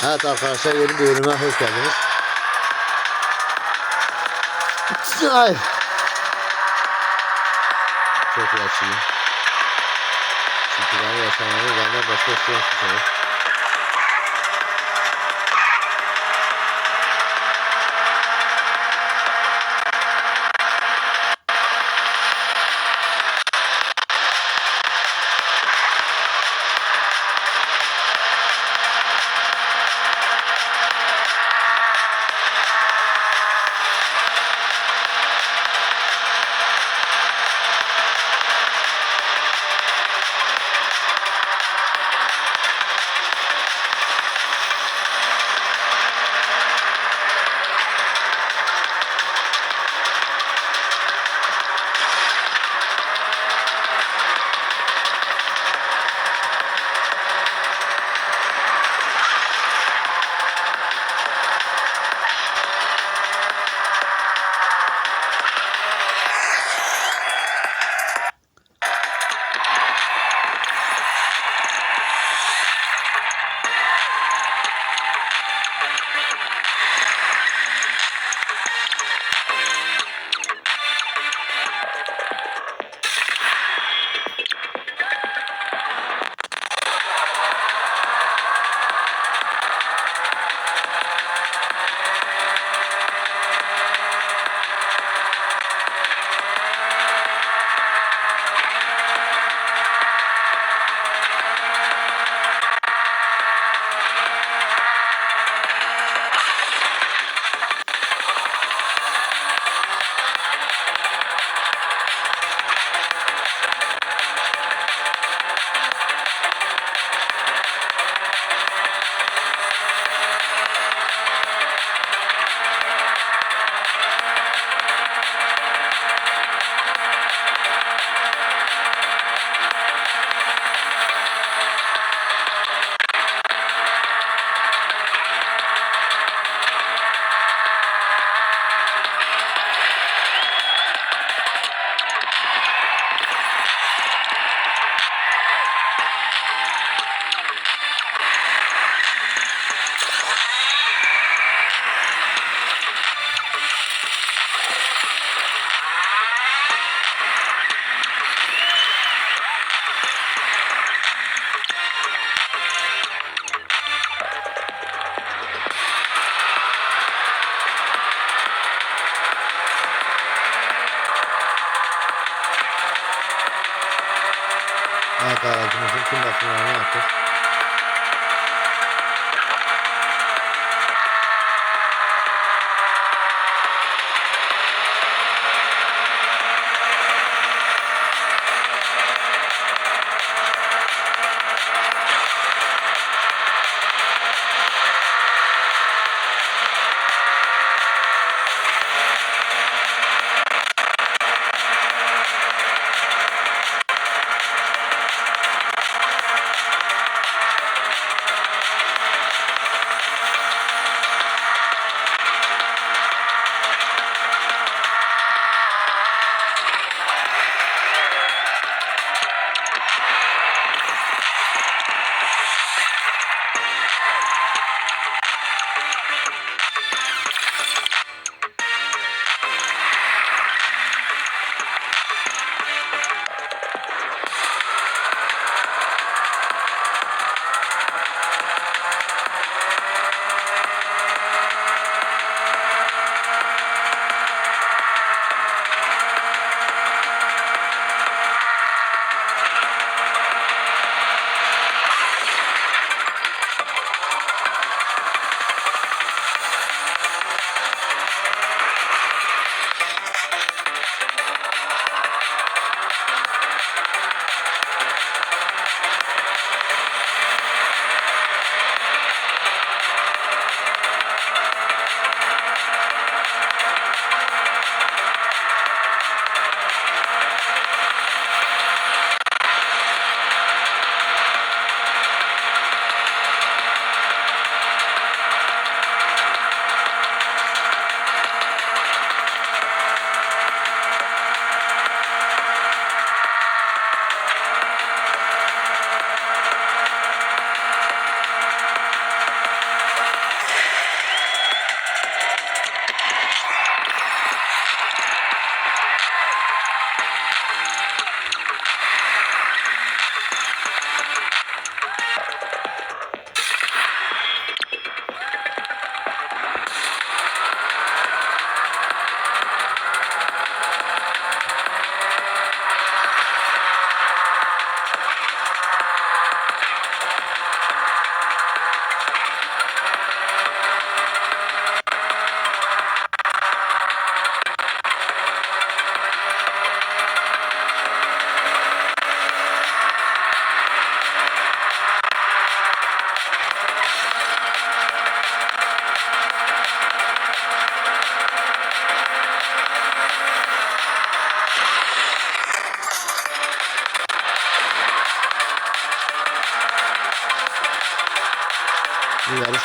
Evet arkadaşlar, yeni bir bölüme hoş geldiniz. Ay. Çok yaşlıyım. Çünkü ben yaşamayı benden başka bir şey yok. Evet, aracımızın tüm bakımlarını yaptık.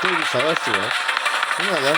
Başka bir savaşçı var. Bu ne lan?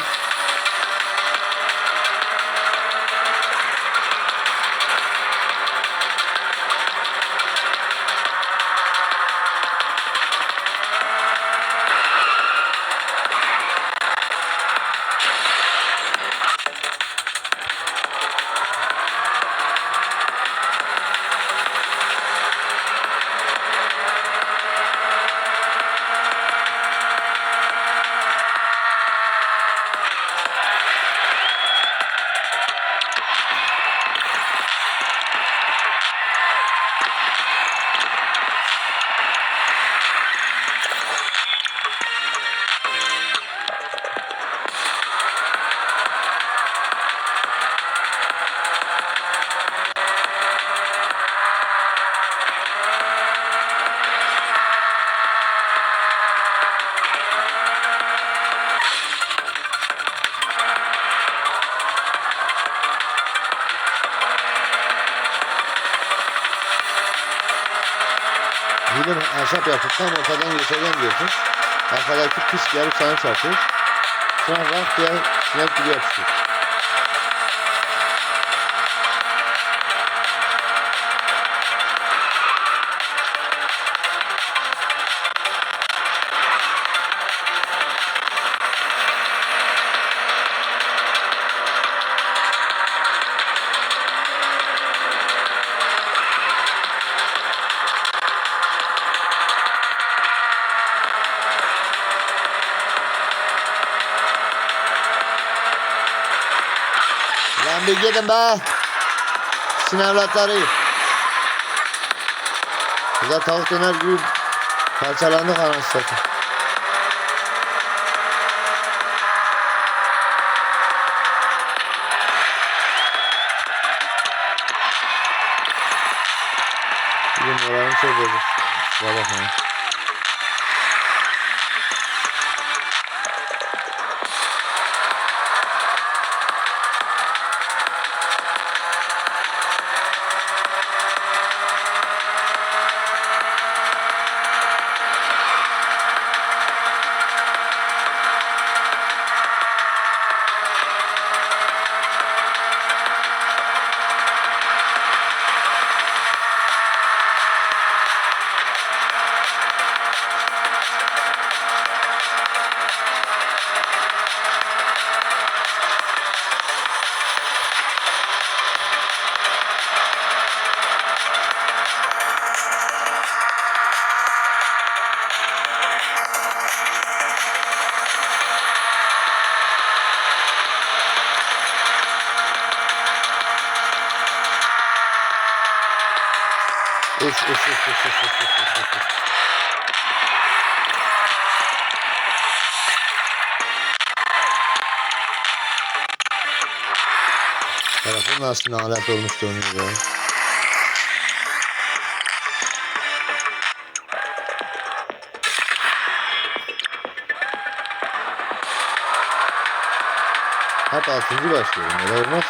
Bilim ahşap yapıp tam ortadan geçeceğim diyorsun. Arkadaki pis gelip sana çarpıyor. Sonra bak diye sinek gibi yapışıyor. Lan bir gidin be. Sizin evlatları. Burada tavuk döner gibi parçalandık anasını satayım. Bugün oranı çok bozuk. Kusura bakmayın. Uf. Telefon aslında alet olmuştu onu ya. Hep 6. başlıyorum. Öyle olmaz.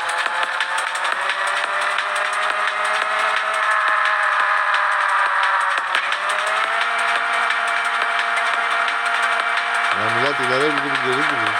Ya millet ileri gidiyor, geri gidiyor.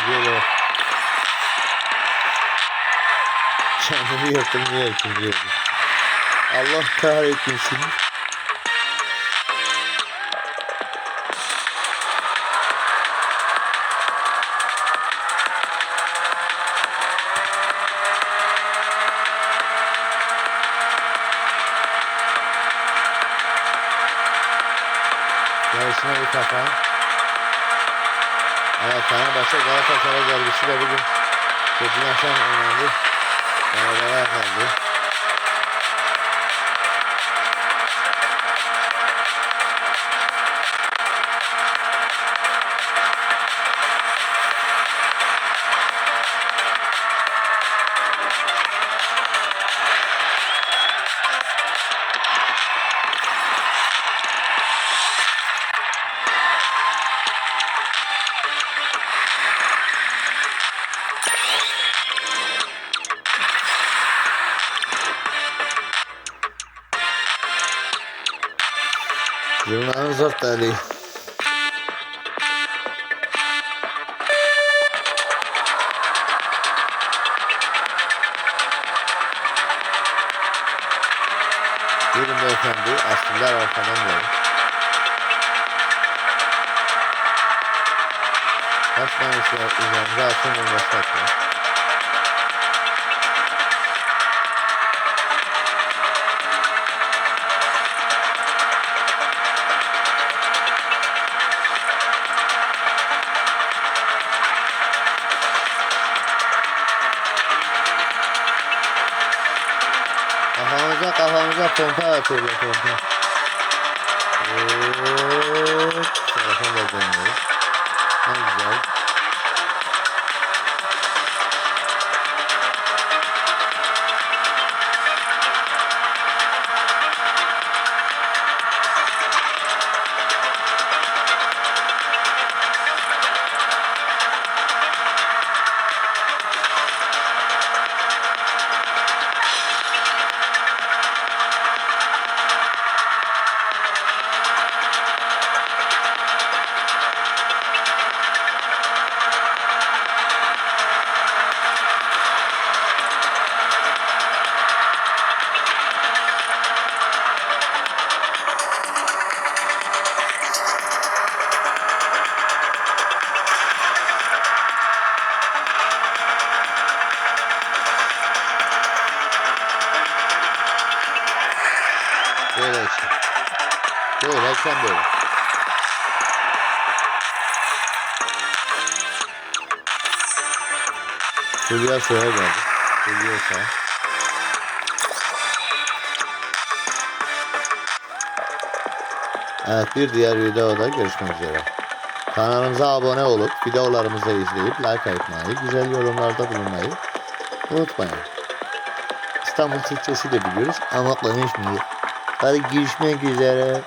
Böyle kendimi yırttım niye ikinci yırttım. Allah kahretmesin. Yarışına bir kafa. Evet, Fenerbahçe Galatasaray derbisi de bugün Çocuğun akşam oynandı. Beraber kaldı. Yılların zor tarihi. Buyurun beyefendi, aslında arkadan geldi. Kaç tane üzerinde atın olması atıyor. Kafamıza pompa atıyorlar, pompa. Telefon da dönüyor. Ne güzel. Böyle işte. Böyle akşam böyle. Hülya Soy'a geldi. Hülya Soy. Evet, bir diğer videoda görüşmek üzere. Kanalımıza abone olup videolarımızı izleyip like atmayı, güzel yorumlarda bulunmayı unutmayın. İstanbul Türkçesi de biliyoruz ama konuşmuyor. Hadi görüşmek üzere.